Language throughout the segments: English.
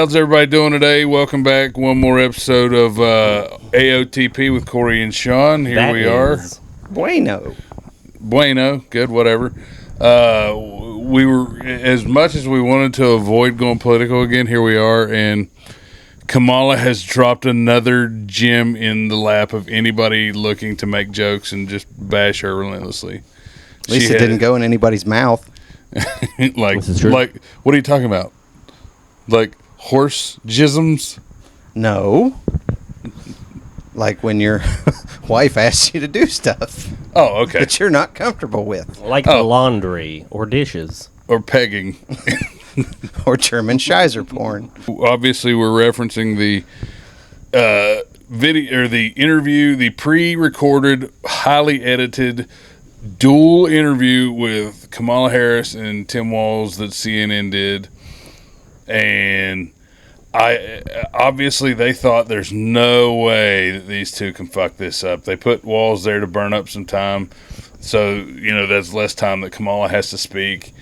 How's everybody doing today? Welcome back. One more episode of AOTP with Corey and Sean. Here we are. Bueno. Good, whatever. We were, as much as we wanted to avoid going political again, here we are, and Kamala has dropped another gem in the lap of anybody looking to make jokes and just bash her relentlessly. At least it didn't go in anybody's mouth. like, what are you talking about? Like horse jisms? No. Like when your wife asks you to do stuff. Oh, okay. That you're not comfortable with. Like the laundry or dishes. Or pegging. Or German Scheiser porn. Obviously, we're referencing the video or the interview, the pre-recorded, highly edited dual interview with Kamala Harris and Tim Walz that CNN did. And obviously they thought there's no way that these two can fuck this up. They put Walz there to burn up some time, so that's less time that Kamala has to speak.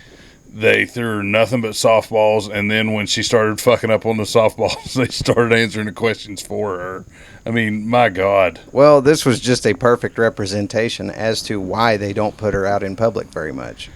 They threw her nothing but softballs, and then when she started fucking up on the softballs, they started answering the questions for her. I mean, my God. Well, this was just a perfect representation as to why they don't put her out in public very much.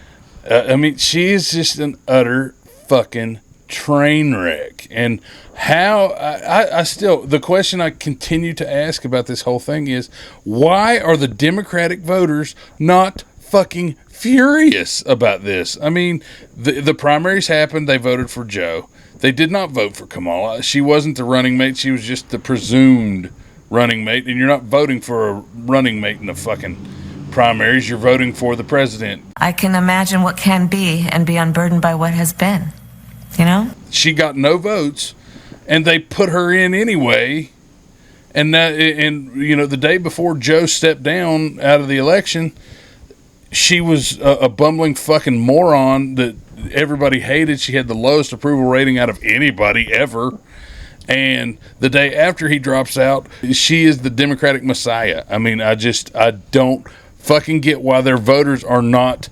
I mean, she is just an utter fucking train wreck. And how I still, the question I continue to ask about this whole thing is, why are the Democratic voters not fucking furious about this? I mean, the primaries happened, they voted for Joe. They did not vote for Kamala. She wasn't the running mate, she was just the presumed running mate, and you're not voting for a running mate in the fucking primaries, you're voting for the president. I can imagine what can be and be unburdened by what has been. She got no votes, and they put her in anyway. And the day before Joe stepped down out of the election, she was a bumbling fucking moron that everybody hated. She had the lowest approval rating out of anybody ever. And the day after he drops out, she is the Democratic Messiah. I mean, I don't fucking get why their voters are not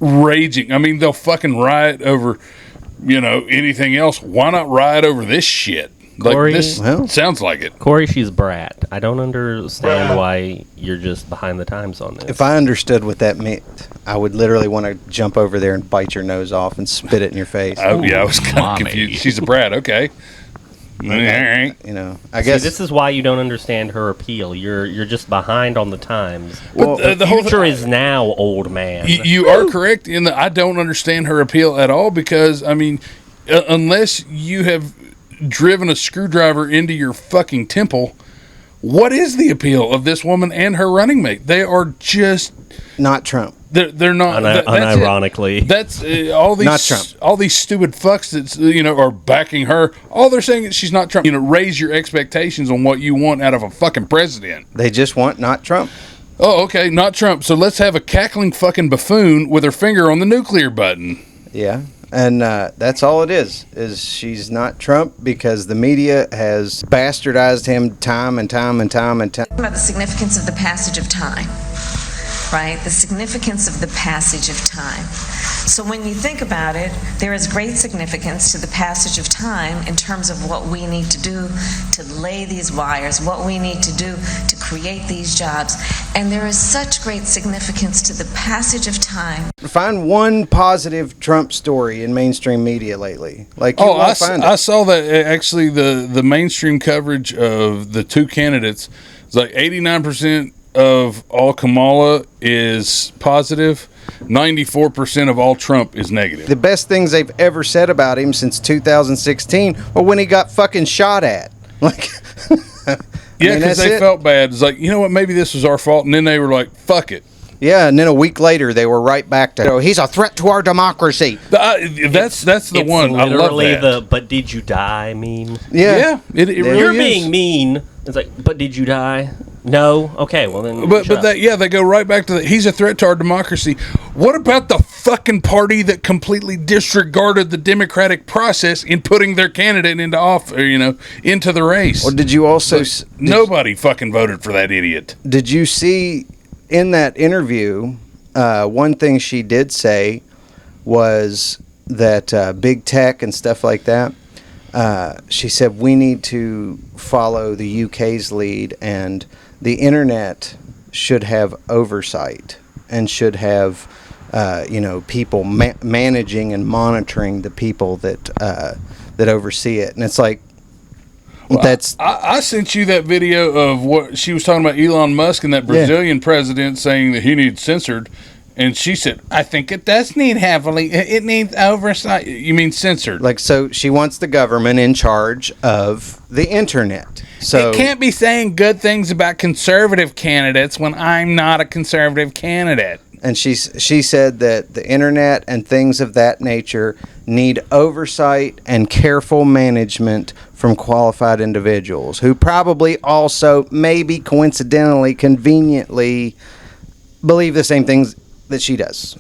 raging. I mean, they'll fucking riot over anything else. Why not ride over this shit? Corey, sounds like it. Corey, she's brat. I don't understand why you're just behind the times on this. If I understood what that meant, I would literally want to jump over there and bite your nose off and spit it in your face. Oh, yeah, I was kind of confused. She's a brat, okay. I guess this is why you don't understand her appeal. You're just behind on the times. Well, the future is now, old man. You are correct in that I don't understand her appeal at all because, I mean, unless you have driven a screwdriver into your fucking temple, what is the appeal of this woman and her running mate? They are just not Trump. They're not. Unironically, that's all these not Trump. All these stupid fucks that are backing her. All they're saying is she's not Trump. Raise your expectations on what you want out of a fucking president. They just want not Trump. Oh, okay, not Trump. So let's have a cackling fucking buffoon with her finger on the nuclear button. Yeah. And that's all it is she's not Trump because the media has bastardized him time and time and time and time. About the significance of the passage of time, right? The significance of the passage of time. So when you think about it, there is great significance to the passage of time in terms of what we need to do to lay these wires, what we need to do to create these jobs. And there is such great significance to the passage of time. Find one positive Trump story in mainstream media lately. I saw that actually the mainstream coverage of the two candidates is like 89% of all Kamala is positive. 94% of all Trump is negative. The best things they've ever said about him since 2016 were when he got fucking shot at. Yeah, because they felt bad. It's like, you know what, maybe this was our fault. And then they were like, fuck it. Yeah, and then a week later, they were right back to, he's a threat to our democracy. That's the one. I love that. But did you die meme? Yeah. It really You're is. being mean. It's like, but did you die? No? Okay, well then. But they go right back to he's a threat to our democracy. What about the fucking party that completely disregarded the democratic process in putting their candidate into into the race? Or did you also... nobody fucking voted for that idiot. Did you see in that interview, one thing she did say was that big tech and stuff like that, she said we need to follow the UK's lead, and the internet should have oversight and should have people managing and monitoring the people that oversee it. And it's like, I sent you that video of what she was talking about, Elon Musk and that Brazilian president saying that he needs censored. And she said, I think it does need it needs oversight. You mean censored? Like, so she wants the government in charge of the internet. So it can't be saying good things about conservative candidates when I'm not a conservative candidate. And she said that the internet and things of that nature need oversight and careful management from qualified individuals who probably also, maybe coincidentally, conveniently, believe the same things that she does.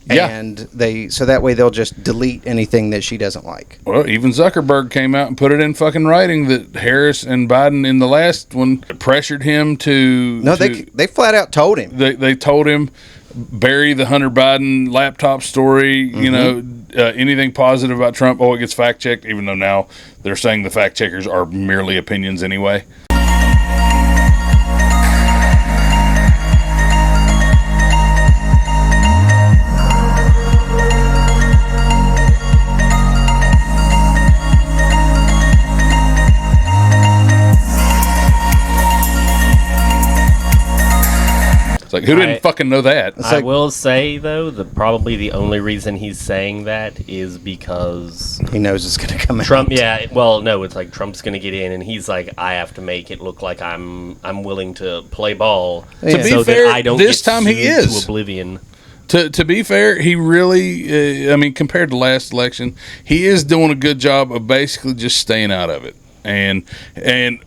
Yeah. And so that way they'll just delete anything that she doesn't like. Well, even Zuckerberg came out and put it in fucking writing that Harris and Biden in the last one pressured him to... No, they flat out told him. They told him, bury the Hunter Biden laptop story, anything positive about Trump, it gets fact-checked, even though now they're saying the fact-checkers are merely opinions anyway. It's like, who didn't fucking know that? I will say, though, probably the only reason he's saying that is because he knows it's going to come Trump. out. Yeah, well, no, it's like Trump's going to get in, and he's like, I have to make it look like I'm willing to play ball, Yeah. To be so fair, that I don't this get time he sued is. to oblivion. To be fair, he really, compared to last election, he is doing a good job of basically just staying out of it. And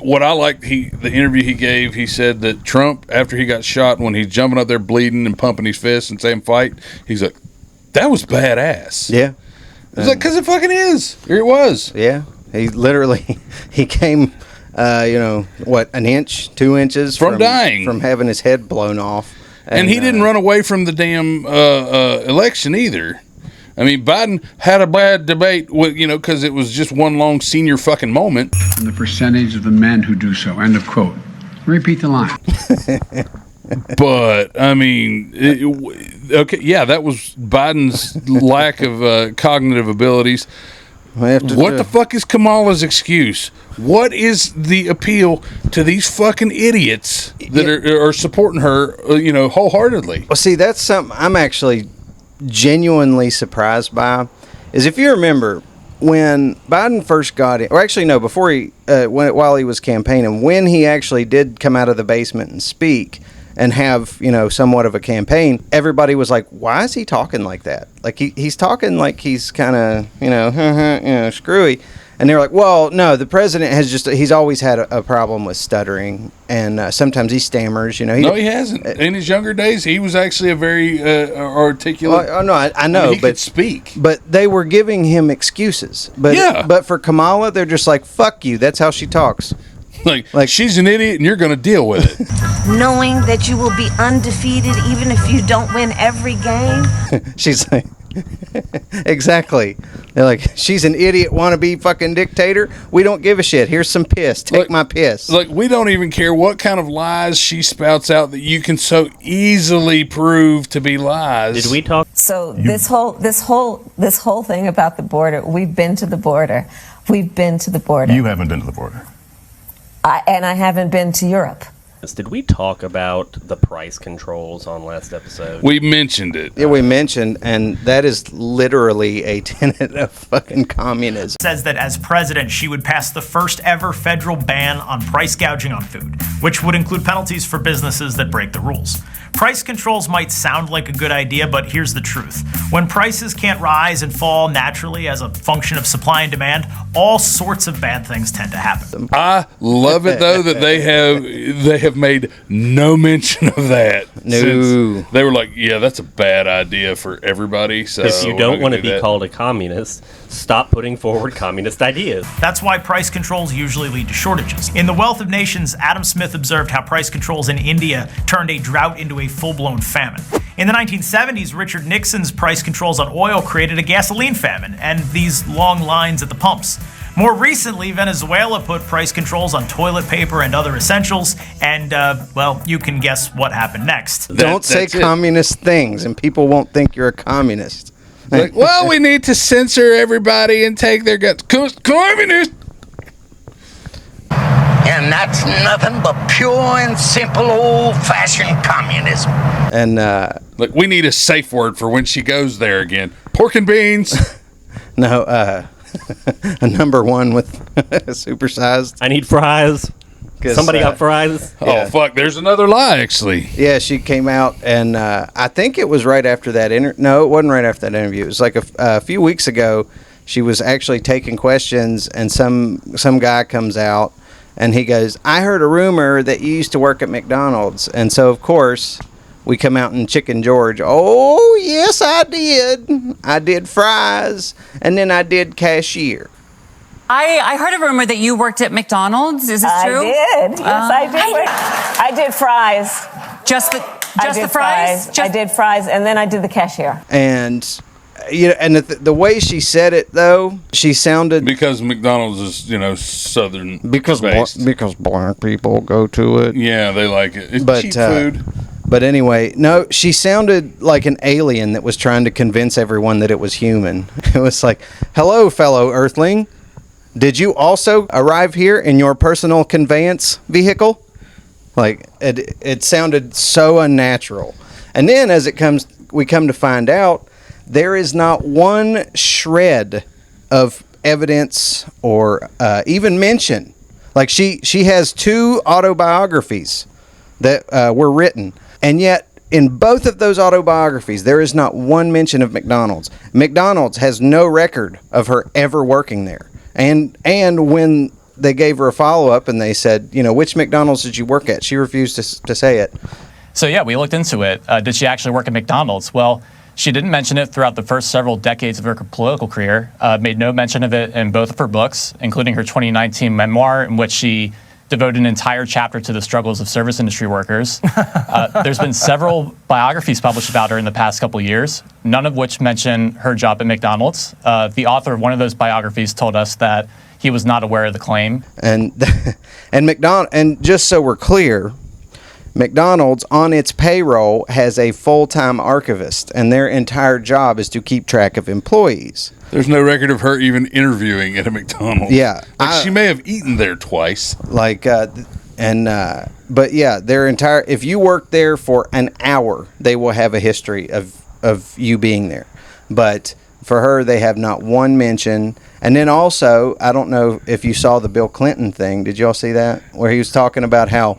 what I liked, the interview he gave, he said that Trump, after he got shot, when he's jumping up there bleeding and pumping his fists and saying fight, he's like, that was badass. Yeah. It's like, because it fucking is. Here it was. Yeah. He literally, he came, an inch, 2 inches from dying, from having his head blown off. And he didn't run away from the damn election either. I mean, Biden had a bad debate with, because it was just one long senior fucking moment. And the percentage of the men who do so. End of quote. Repeat the line. But, I mean, that was Biden's lack of cognitive abilities. What the fuck is Kamala's excuse? What is the appeal to these fucking idiots that are supporting her, wholeheartedly? Well, see, that's something I'm actually genuinely surprised by, is if you remember when Biden first got in, or actually no, before while he was campaigning, when he actually did come out of the basement and speak and have somewhat of a campaign, everybody was like, why is he talking like that? Like he's talking like he's kind of screwy. And they were like, well, no, the president he's always had a problem with stuttering, and sometimes he stammers, No, he hasn't. In his younger days, he was actually a very articulate. Well, no, I know, he could speak. But they were giving him excuses. But for Kamala, they're just like, fuck you, that's how she talks. Like she's an idiot, and you're going to deal with it. Knowing that you will be undefeated even if you don't win every game. She's like... Exactly. They're like, she's an idiot wannabe fucking dictator. We don't give a shit. Here's some piss. Take my piss. Like, we don't even care what kind of lies she spouts out that you can so easily prove to be lies. Did we talk? So this whole thing about the border, we've been to the border. We've been to the border. You haven't been to the border. And I haven't been to Europe. Did we talk about the price controls on last episode? We mentioned it. Yeah, we mentioned, and that is literally a tenet of fucking communism. Says that as president, she would pass the first ever federal ban on price gouging on food, which would include penalties for businesses that break the rules. Price controls might sound like a good idea, but here's the truth. When prices can't rise and fall naturally as a function of supply and demand, all sorts of bad things tend to happen. I love it, though, that they have made no mention of that. No. They were like, yeah, that's a bad idea for everybody. So if you don't want to be called a communist, stop putting forward communist ideas. That's why price controls usually lead to shortages. In The Wealth of Nations, Adam Smith observed how price controls in India turned a drought into a full-blown famine. In the 1970s, Richard Nixon's price controls on oil created a gasoline famine and these long lines at the pumps. More recently, Venezuela put price controls on toilet paper and other essentials, and, well, you can guess what happened next. Don't say communist things, and people won't think you're a communist. Like, well, we need to censor everybody and take their guts. Communist! And that's nothing but pure and simple old-fashioned communism. And, Like, we need a safe word for when she goes there again. Pork and beans. no, a number one with supersized. I need fries. Somebody got fries. Oh, fuck. There's another lie, actually. Yeah, she came out, and I think it was right after that No, it wasn't right after that interview. It was like a few weeks ago. She was actually taking questions, and some guy comes out, and he goes, I heard a rumor that you used to work at McDonald's. And so, of course, we come out in Chicken George. Oh, yes, I did. I did fries, and then I did cashier. I heard a rumor that you worked at McDonald's. Is this true? I did. Yes, I did. I did fries. Just the fries? I did fries, and then I did the cashier. And and the way she said it, though, she sounded because McDonald's is southern because black people go to it. Yeah, they like it. It's cheap food. But anyway, no, she sounded like an alien that was trying to convince everyone that it was human. It was like, "Hello, fellow Earthling. Did you also arrive here in your personal conveyance vehicle?" Like it sounded so unnatural. And then as we come to find out, there is not one shred of evidence or even mention. Like she has 2 autobiographies that were written, and yet in both of those autobiographies, there is not one mention of McDonald's. McDonald's has no record of her ever working there. And when they gave her a follow-up and they said, which McDonald's did you work at? She refused to say it. So, yeah, we looked into it. Did she actually work at McDonald's? Well, she didn't mention it throughout the first several decades of her political career, made no mention of it in both of her books, including her 2019 memoir, in which she devoted an entire chapter to the struggles of service industry workers. There's been several biographies published about her in the past couple of years, none of which mention her job at McDonald's. The author of one of those biographies told us that he was not aware of the claim. And just so we're clear, McDonald's on its payroll has a full-time archivist, and their entire job is to keep track of employees. There's no record of her even interviewing at a McDonald's. Yeah. She may have eaten there twice. But yeah, their entire, if you work there for an hour, they will have a history of you being there. But for her, they have not one mention. And then also, I don't know if you saw the Bill Clinton thing. Did y'all see that? Where he was talking about how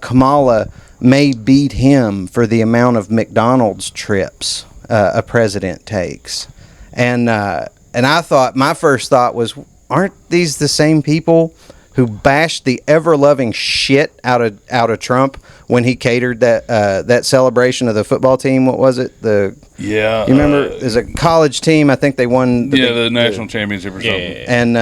Kamala may beat him for the amount of McDonald's trips a president takes. And I thought, my first thought was, aren't these the same people who bashed the ever-loving shit out of Trump when he catered that celebration of the football team? What was it? Yeah. You remember? There's a college team. I think they won the national championship or something. Yeah. And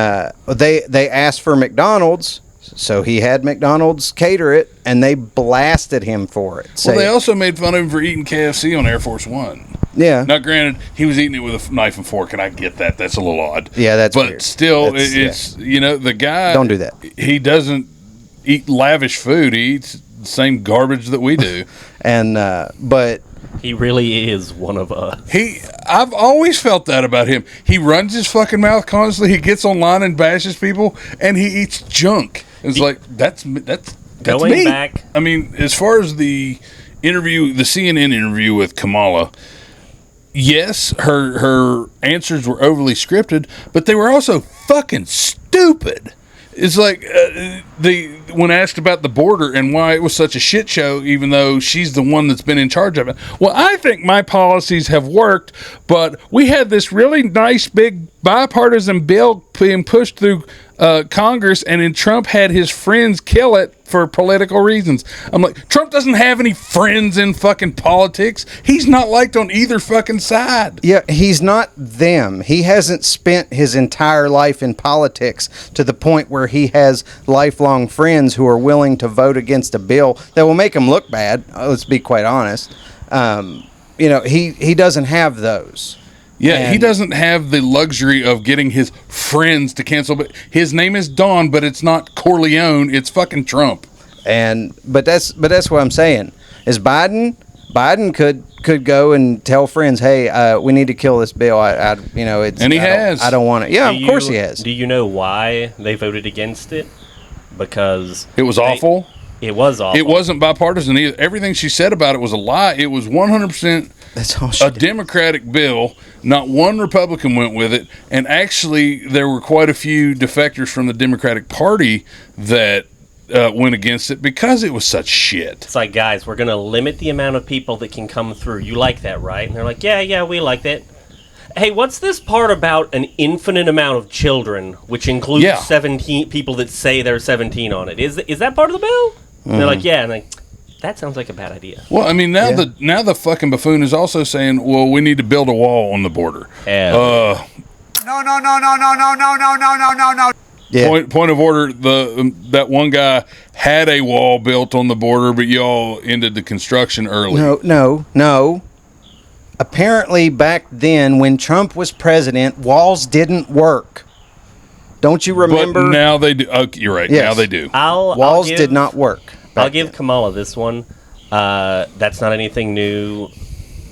they asked for McDonald's, so he had McDonald's cater it, and they blasted him for it. Well, they also made fun of him for eating KFC on Air Force One. Yeah. Now, granted, he was eating it with a knife and fork, and I get that. That's a little odd. Yeah, that's But weird. still, it's the guy... Don't do that. He doesn't eat lavish food. He eats the same garbage that we do. But... He really is one of us. I've always felt that about him. He runs his fucking mouth constantly. He gets online and bashes people, and he eats junk. It's that's going me. Back. I mean, as far as the CNN interview with Kamala, yes, her answers were overly scripted, but they were also fucking stupid. It's like when asked about the border and why it was such a shit show, even though she's the one that's been in charge of it. Well, I think my policies have worked, but we had this really nice big bipartisan bill being pushed through Congress, and then Trump had his friends kill it for political reasons. I'm like, Trump doesn't have any friends in fucking politics. He's not liked on either fucking side. Yeah, he's not them. He hasn't spent his entire life in politics to the point where he has lifelong friends who are willing to vote against a bill that will make him look bad. Let's be quite honest. He doesn't have those. Yeah, he And- doesn't have the luxury of getting his friends to cancel. But his name is Don, but it's not Corleone. It's fucking Trump. But that's what I'm saying. Is Biden could go and tell friends, hey, we need to kill this bill. It's And he has. I don't want it. Yeah, of course he has. Do you know why they voted against it? Because It was awful. It was awful. It wasn't bipartisan either. Everything she said about it was a lie. It was 100% That's all she a did. Democratic bill. Not one Republican went with it. And actually, there were quite a few defectors from the Democratic Party that went against it because it was such shit. It's like, guys, we're going to limit the amount of people that can come through. You like that, right? And they're like, yeah, we like that. Hey, what's this part about an infinite amount of children, which includes 17 people that say they're 17 on it? Is that part of the bill? And they're like, yeah. And like, that sounds like a bad idea. Well, I mean, now the fucking buffoon is also saying, well, we need to build a wall on the border. No. Yeah. Point of order, that one guy had a wall built on the border, but y'all ended the construction early. No. Apparently, back then, when Trump was president, walls didn't work. Don't you remember? But now they do. Okay, you're right. Yes. Now they do. Walls did not work. I'll give Kamala this one. That's not anything new.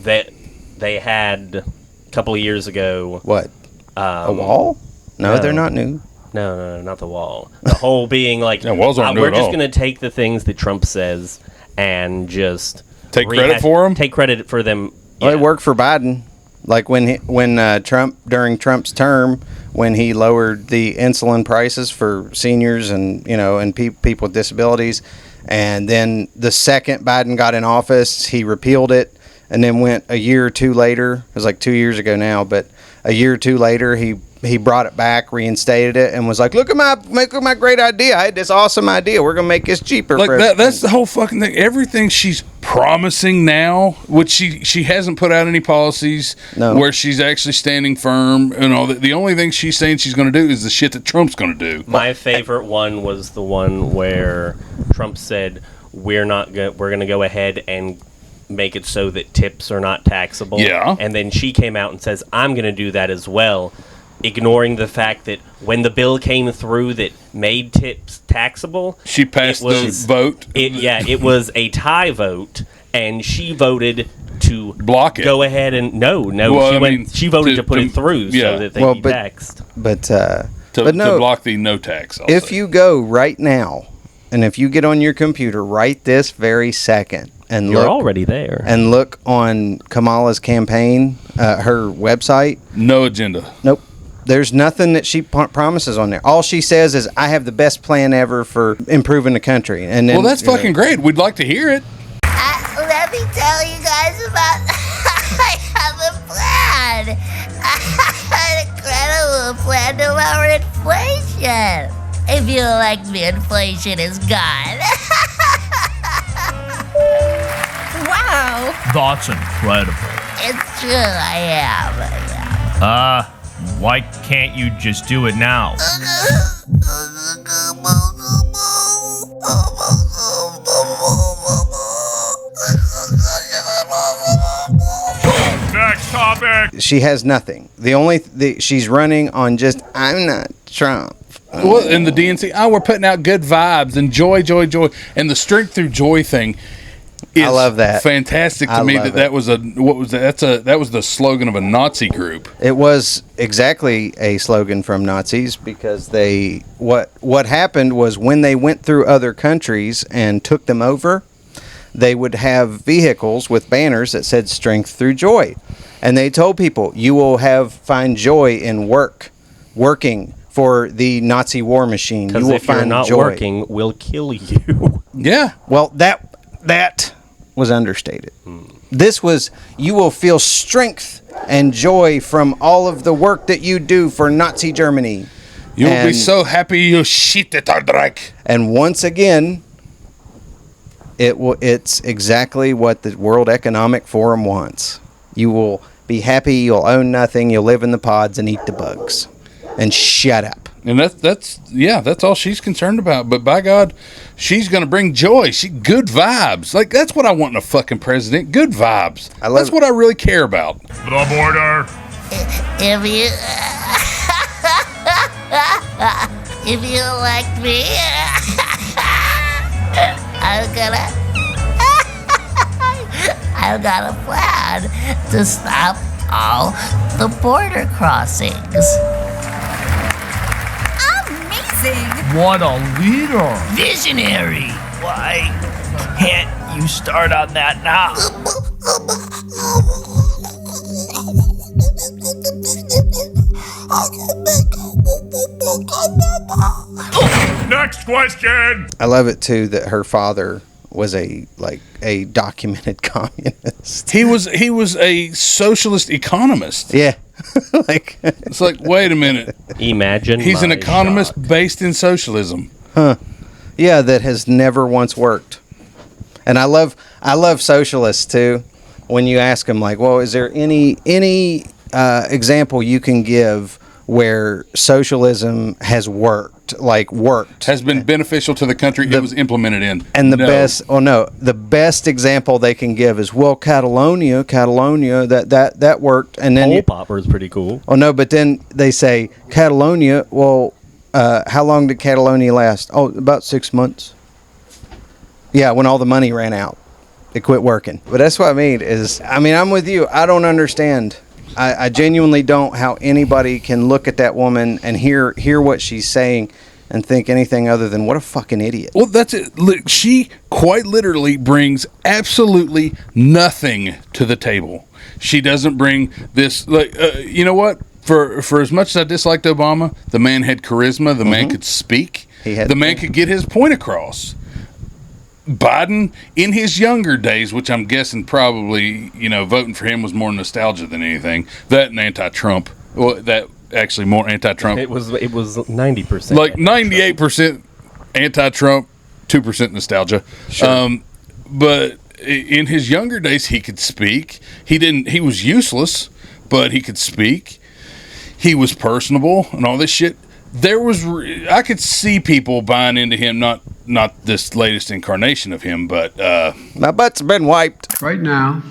That they had a couple of years ago. What? A wall? No, they're not new. No, not the wall. The whole being like, walls aren't new we're at just all. going to take the things that Trump says and just Take credit for them? Take credit for them. Well, it worked for Biden. Like when Trump, during Trump's term, when he lowered the insulin prices for seniors and people with disabilities, and then the second Biden got in office, he repealed it, and then went a year or two later. It was like 2 years ago now, but a year or two later, he brought it back, reinstated it, and was like, "Look at my great idea! I had this awesome idea. We're gonna make this cheaper." Like that's the whole fucking thing. Everything she's promising now, which she hasn't put out any policies where she's actually standing firm and all that. The only thing she's saying she's going to do is the shit that Trump's going to do. My favorite one was the one where Trump said, we're going to go ahead and make it so that tips are not taxable. Yeah. And then she came out and says, I'm going to do that as well, ignoring the fact that when the bill came through that made tips taxable, she passed the vote. It was a tie vote, and she voted to block it. Go ahead and she voted to put it through so that they'd be taxed. To block the no tax. If you go right now, and if you get on your computer right this very second, and You're already there, and look on Kamala's campaign, her website, no agenda. Nope. There's nothing that she promises on there. All she says is, "I have the best plan ever for improving the country." And then, well, that's fucking great. We'd like to hear it. Let me tell you guys about. I have a plan. An incredible plan to lower inflation. If you like me, inflation is gone. Wow. That's incredible. It's true, I am. Why can't you just do it now? Next topic. She has nothing. She's running on just, I'm not Trump. Well, in the DNC, we're putting out good vibes and joy, and the strength through joy thing. I love that. Fantastic to me. That was the slogan of a Nazi group. It was exactly a slogan from Nazis because what happened was when they went through other countries and took them over, they would have vehicles with banners that said "Strength through Joy," and they told people, "You will find joy in working for the Nazi war machine. You will if you're find not joy." working, we'll kill you. Yeah. Well, that was understated. This was, you will feel strength and joy from all of the work that you do for Nazi Germany. You'll be so happy you shit at our drink. And once again, it's exactly what the World Economic Forum wants. You will be happy, you'll own nothing, you'll live in the pods and eat the bugs. And shut up. And that's all she's concerned about. But by God, she's going to bring joy. Good vibes. Like, that's what I want in a fucking president. Good vibes. That's what I really care about. The border. if you if you elect me, I've got a plan to stop all the border crossings. Amazing! What a leader! Visionary! Why can't you start on that now? Next question! I love it too that her father was a documented communist. He was a socialist economist. Yeah. It's like, wait a minute. Imagine he's an my economist shock. based in socialism. Huh. Yeah, that has never once worked. And I love socialists too. When you ask them, like, well, is there any example you can give where socialism has worked, has been beneficial to the country it was implemented in? And the best example they can give is, well, Catalonia, that worked. And then Pole popper is pretty cool. Oh no, but then they say Catalonia. Well, how long did Catalonia last? Oh, about 6 months. Yeah, when all the money ran out, it quit working. But that's what I mean. I'm with you. I don't understand. I genuinely don't how anybody can look at that woman and hear what she's saying and think anything other than what a fucking idiot. Well, that's it. Look, she quite literally brings absolutely nothing to the table. She doesn't bring this. You know what? For as much as I disliked Obama, the man had charisma. The man could speak. The man could get his point across. Biden, in his younger days, which I'm guessing probably, voting for him was more nostalgia than anything. That and anti-Trump. Well, that actually more anti-Trump. It was 90%. Like 98% anti-Trump, 2% nostalgia. Sure. But in his younger days, he could speak. He was useless, but he could speak. He was personable and all this shit. I could see people buying into him, not this latest incarnation of him, but my butt's been wiped. Right now,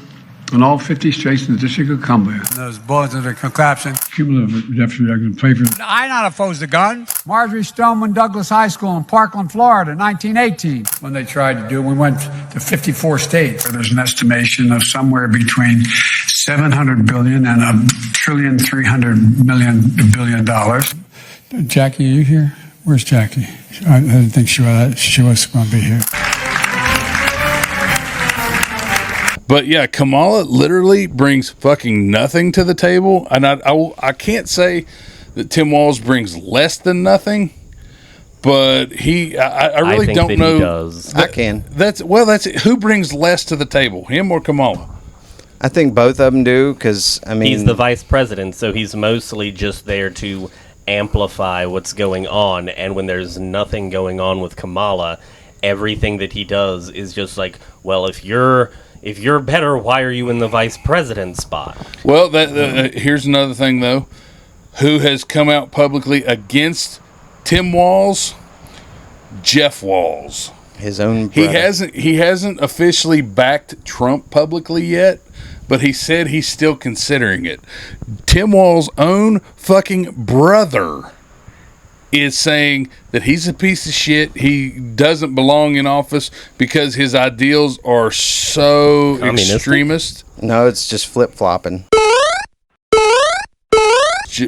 in all 50 states in the District of Columbia, those bullets are collapsing. Cumulative deficit are going to pay for. I'm not opposed to guns. Marjorie Stoneman Douglas High School in Parkland, Florida, 1918. When they tried to do it, we went to 54 states. There's an estimation of somewhere between $700 billion and $1.3 billion. Jackie, are you here? Where's Jackie? I didn't think she was going to be here. But yeah, Kamala literally brings fucking nothing to the table, and I can't say that Tim Walz brings less than nothing, but I really think don't that know. He does. I can. That's it. Who brings less to the table, him or Kamala? I think both of them do, because he's the vice president, so he's mostly just there to amplify what's going on. And when there's nothing going on with Kamala, everything that he does is just like, well, if you're better, why are you in the vice president spot? Well, here's another thing though. Who has come out publicly against Tim Walz? Jeff Walz, his own brother. He hasn't officially backed Trump publicly yet, but he said he's still considering it. Tim Walz's own fucking brother is saying that he's a piece of shit. He doesn't belong in office because his ideals are so extremist. No, it's just flip-flopping.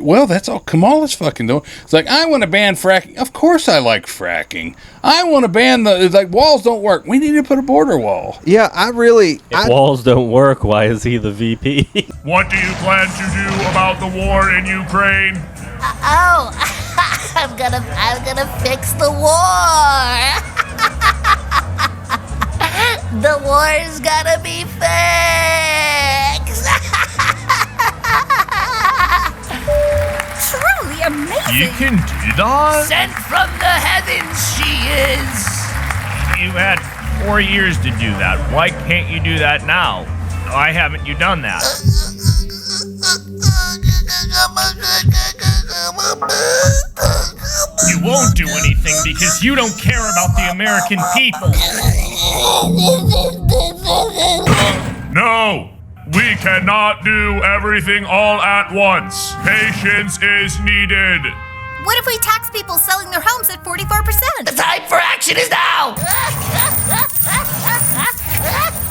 Well, that's all Kamala's fucking doing. It's like, I want to ban fracking. Of course I like fracking. I want to ban walls don't work. We need to put a border wall. Yeah, If walls don't work, why is he the VP? What do you plan to do about the war in Ukraine? I'm gonna fix the war. The war's gotta be fixed. Truly amazing. You can do that? Sent from the heavens she is. You had 4 years to do that. Why can't you do that now? Why haven't you done that? You won't do anything because you don't care about the American people. No! We cannot do everything all at once. Patience is needed. What if we tax people selling their homes at 44%? The time for action is now!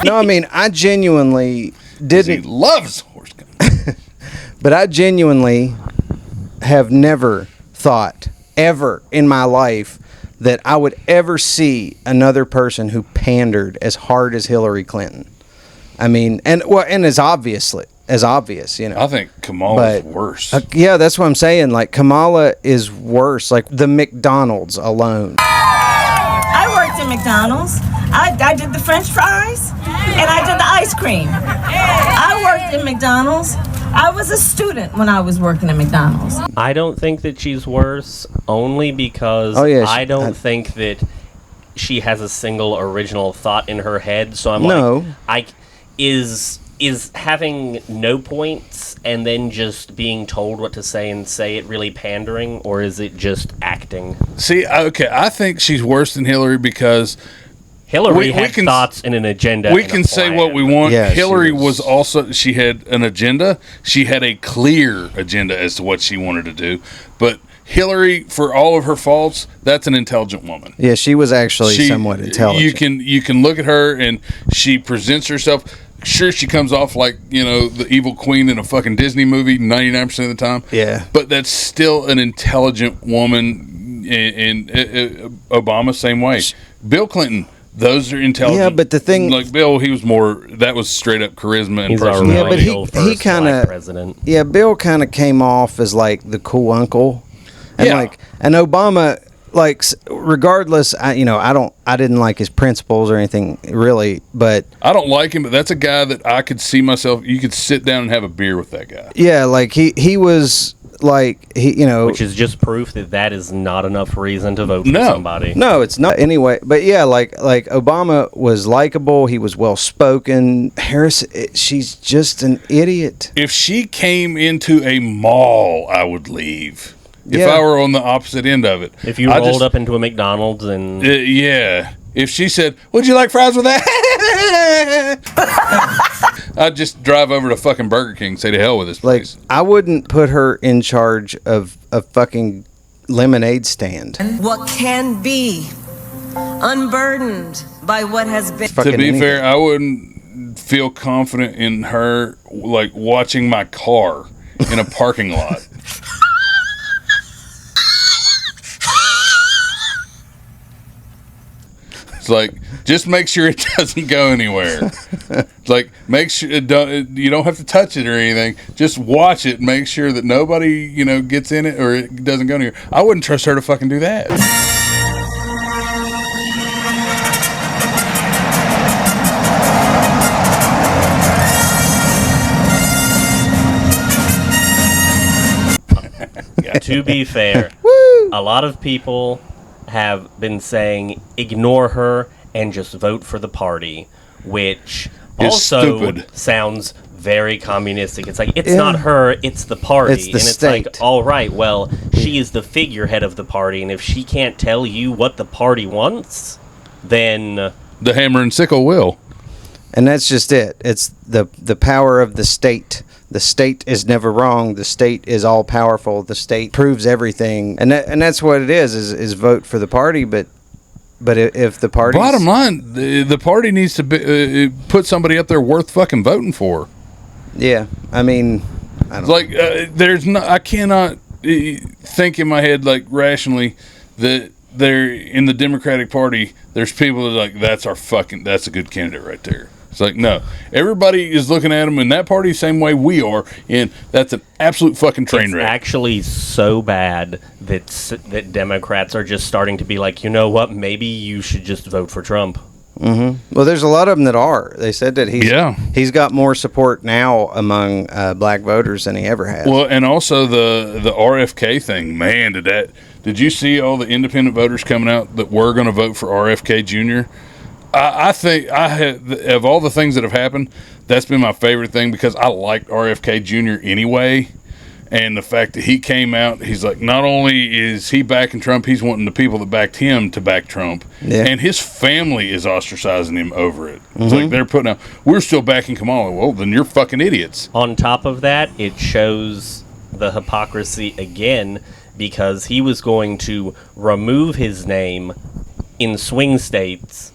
No, I mean, I genuinely didn't. He loves horse guns. But I genuinely have never thought, ever in my life, that I would ever see another person who pandered as hard as Hillary Clinton. I mean, and as obvious, you know. I think Kamala's worse. Yeah, that's what I'm saying. Like, Kamala is worse. Like, the McDonald's alone. I worked at McDonald's. I did the French fries, and I did the ice cream. I worked at McDonald's. I was a student when I was working at McDonald's. I don't think that she's worse, only because I don't think that she has a single original thought in her head. So I'm is having no points and then just being told what to say and say it really pandering, or is it just acting? See, okay, I think she's worse than Hillary because Hillary had thoughts and an agenda. We can say what we want. Yeah, Hillary was also, she had an agenda. She had a clear agenda as to what she wanted to do. But Hillary, for all of her faults, that's an intelligent woman. Yeah, she was actually somewhat intelligent. You can look at her and she presents herself. Sure, she comes off like, you know, the evil queen in a fucking Disney movie 99% of the time. Yeah. But that's still an intelligent woman. And Obama, same way. Bill Clinton, those are intelligent. Yeah, but the thing, like Bill, he was more. That was straight up charisma and personality. Yeah, but he kind of. Yeah, Bill kind of came off as like the cool uncle, and and Obama, like, regardless, I didn't like his principles or anything really, but I don't like him. But that's a guy that I could see myself. You could sit down and have a beer with that guy. Yeah, like he was. Like, which is just proof that is not enough reason to vote for somebody. No, it's not. Anyway, but yeah, like Obama was likable. He was well spoken. Harris, she's just an idiot. If she came into a mall, I would leave. If I were on the opposite end of it. If you rolled up into a McDonald's and if she said, "Would you like fries with that?" I'd just drive over to fucking Burger King and say to hell with this place. Like, I wouldn't put her in charge of a fucking lemonade stand. What can be unburdened by what has been. To be fair, I wouldn't feel confident in her, like, watching my car in a parking lot. It's like, just make sure it doesn't go anywhere. It's like, make sure you don't have to touch it or anything. Just watch it and make sure that nobody, gets in it or it doesn't go anywhere. I wouldn't trust her to fucking do that. To be fair, a lot of people have been saying ignore her and just vote for the party, which also sounds very communistic. It's like, it's not her, it's the party. It's the state. Like, all right, well, she is the figurehead of the party, and if she can't tell you what the party wants, then the hammer and sickle will. And that's just it. It's the power of the state. The state is never wrong. The state is all powerful. The state proves everything, and that's what it is vote for the party. But if the party, bottom line, the party needs to put somebody up there worth fucking voting for. Yeah, I mean, I don't know. I cannot think in my head, like, rationally, that there in the Democratic Party, there's people that are like, that's a good candidate right there. It's like, no, everybody is looking at them in that party the same way we are, and that's an absolute fucking train wreck. It's actually so bad that Democrats are just starting to be like, you know what, maybe you should just vote for Trump. Mm-hmm. Well, there's a lot of them that are. They said that he's got more support now among black voters than he ever has. Well, and also the RFK thing, man, did you see all the independent voters coming out that were going to vote for RFK Jr.? I think of all the things that have happened, that's been my favorite thing because I liked RFK Jr. anyway, And the fact that he came out, he's like, not only is he backing Trump, he's wanting the people that backed him to back Trump. Yeah. And his family is ostracizing him over it. It's like they're putting out, we're still backing Kamala. Well, then you're fucking idiots. On top of that, it shows the hypocrisy again, because he was going to remove his name in swing states.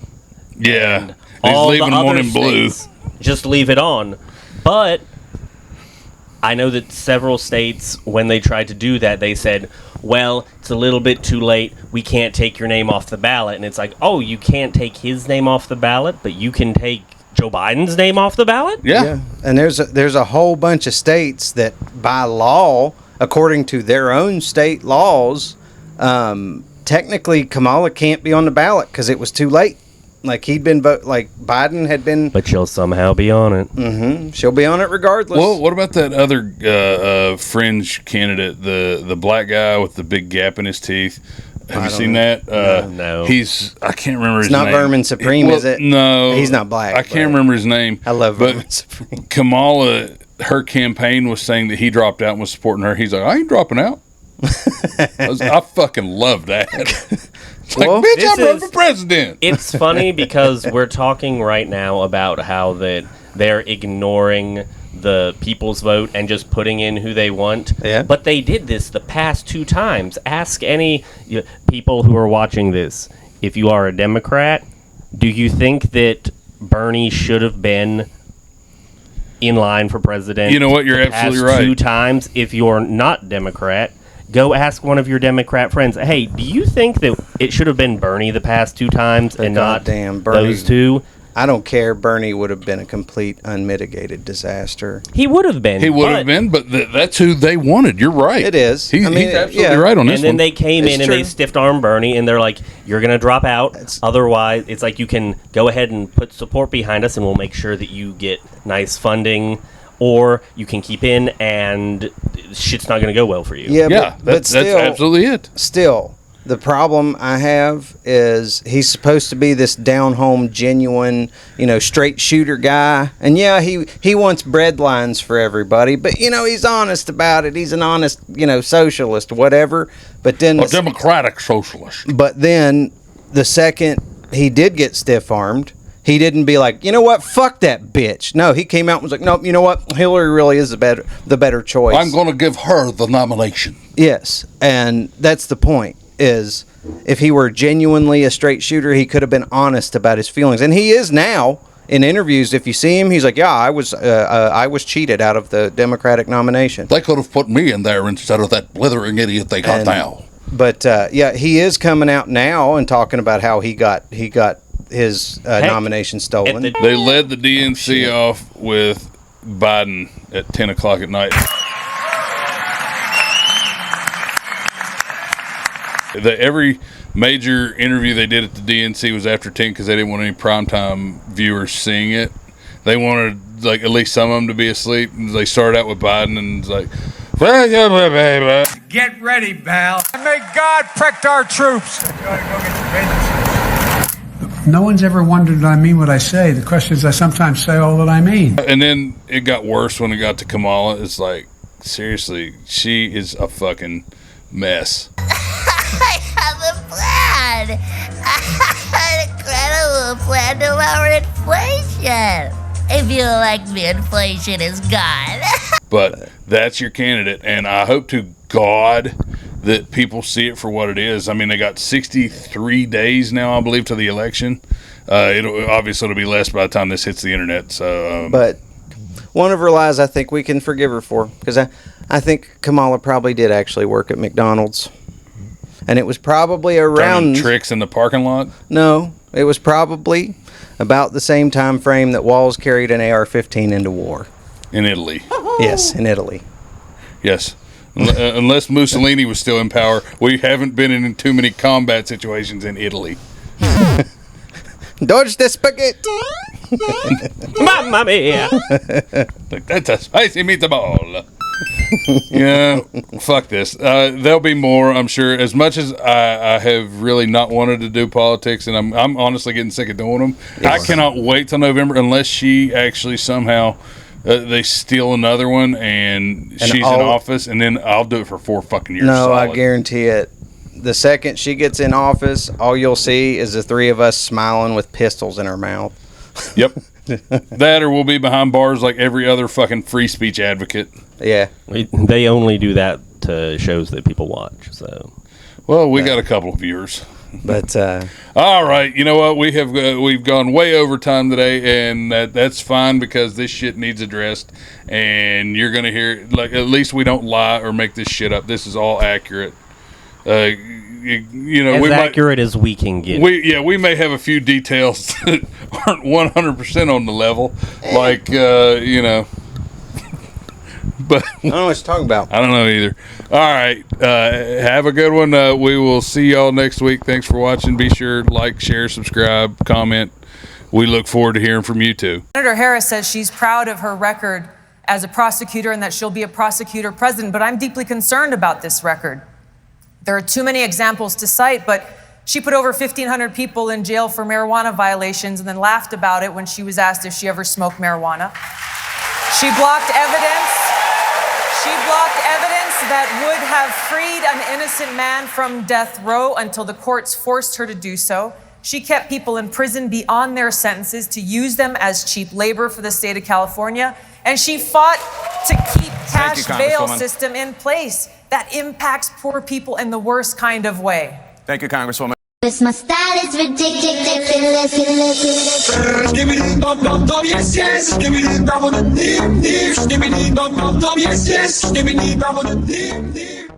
Yeah. And He's all leaving the them on other in blue. states just leave it on. But I know that several states, when they tried to do that, they said, well, it's a little bit too late. We can't take your name off the ballot. And it's like, oh, you can't take his name off the ballot, but you can take Joe Biden's name off the ballot? Yeah. And there's a whole bunch of states that, by law, according to their own state laws, technically Kamala can't be on the ballot because it was too late. Like Biden had been, but she'll somehow be on it. Mm-hmm. She'll be on it regardless. Well, what about that other fringe candidate, the black guy with the big gap in his teeth? Have you seen that? No. I can't remember his it's name. not Vermin Supreme, is it? No. He's not black. I can't remember his name. I love Vermin Supreme. Kamala, her campaign was saying that he dropped out and was supporting her. He's like, I ain't dropping out. I fucking love that. It's like, Well, bitch, I'm running for president. It's funny because we're talking right now about how that they're ignoring the people's vote and just putting in who they want. Yeah. But they did this the past 2 times. Ask any people who are watching this, if you are a Democrat, do you think that Bernie should have been in line for president? You know what? You're absolutely right. 2 times. If you're not Democrat, go ask one of your Democrat friends, hey, do you think that it should have been Bernie the past 2 times and not goddamn Bernie. those 2? I don't care. Bernie would have been a complete unmitigated disaster. He would have been. He would have been, but that's who they wanted. You're right. It is. He's absolutely right on this And then one. they came It's in and true. they stiff-armed Bernie, and they're like, you're going to drop out. Otherwise, it's like you can go ahead and put support behind us, and we'll make sure that you get nice funding, or you can keep in, and shit's not going to go well for you. Yeah, but still, that's absolutely it. Still, the problem I have is he's supposed to be this down-home, genuine, straight shooter guy. And yeah, he wants bread lines for everybody, but he's honest about it. He's an honest, socialist, whatever. But then A democratic socialist. But then the second he did get stiff-armed, he didn't be like, you know what, fuck that bitch. No, he came out and was like, nope, you know what, Hillary really is the better choice. I'm going to give her the nomination. Yes, and that's the point, is if he were genuinely a straight shooter, he could have been honest about his feelings. And he is now. In interviews, if you see him, he's like, yeah, I was cheated out of the Democratic nomination. They could have put me in there instead of that blithering idiot they got now. But, yeah, he is coming out now and talking about how he got his nomination stolen. They led the DNC off with Biden at 10 o'clock at night. Every major interview they did at the DNC was after 10 because they didn't want any primetime viewers seeing it. They wanted at least some of them to be asleep. They started out with Biden and it's like, Get ready, pal. And may God protect our troops. No one's ever wondered that I mean what I say. The question is I sometimes say all that I mean. And then it got worse when it got to Kamala. It's like, seriously, she is a fucking mess. I have a plan. An incredible plan to lower inflation. If you like me, inflation is gone. But that's your candidate, and I hope to God that people see it for what it is. I mean, they got 63 days now, I believe, to the election. It'll be less by the time this hits the internet. So, but one of her lies I think we can forgive her for, because I think Kamala probably did actually work at McDonald's. And it was probably around tricks in the parking lot. No, it was probably about the same time frame that Walls carried an AR-15 into war in Italy. Yes, in Italy. Yes, unless Mussolini was still in power, we haven't been in too many combat situations in Italy. Dodge the spaghetti. Mamma mia! That's a spicy meatball. Yeah, fuck this. There'll be more, I'm sure. As much as I have really not wanted to do politics, and I'm honestly getting sick of doing them. Yes. I cannot wait till November unless she actually somehow they steal another one, and she's in office, and then I'll do it for 4 fucking years. No, solid. I guarantee it. The second she gets in office, all you'll see is the three of us smiling with pistols in our mouth. Yep. That, or we'll be behind bars like every other fucking free speech advocate. Yeah. They only do that to shows that people watch. So, well, we got a couple of viewers. But all right, you know what? We've gone way over time today, and that's fine because this shit needs addressed. And you're gonna hear, like, at least we don't lie or make this shit up. This is all accurate. You know, as accurate as we can get. We may have a few details that aren't 100% on the level, like you know. But I don't know what you're talking about. I don't know either. All right, have a good one. We will see y'all next week. Thanks for watching. Be sure to like, share, subscribe, comment. We look forward to hearing from you too. Senator Harris says she's proud of her record as a prosecutor and that she'll be a prosecutor president, but I'm deeply concerned about this record. There are too many examples to cite, but she put over 1,500 people in jail for marijuana violations and then laughed about it when she was asked if she ever smoked marijuana. She blocked evidence. She blocked evidence that would have freed an innocent man from death row until the courts forced her to do so. She kept people in prison beyond their sentences to use them as cheap labor for the state of California. And she fought to keep cash bail system in place that impacts poor people in the worst kind of way. Thank you, Congresswoman. My style is ridiculous. Give me dum dum dum, yes yes. Give me dum dum dum, yes yes. Give me dum dum dum, yes yes. Give me dum dum dum, yes yes.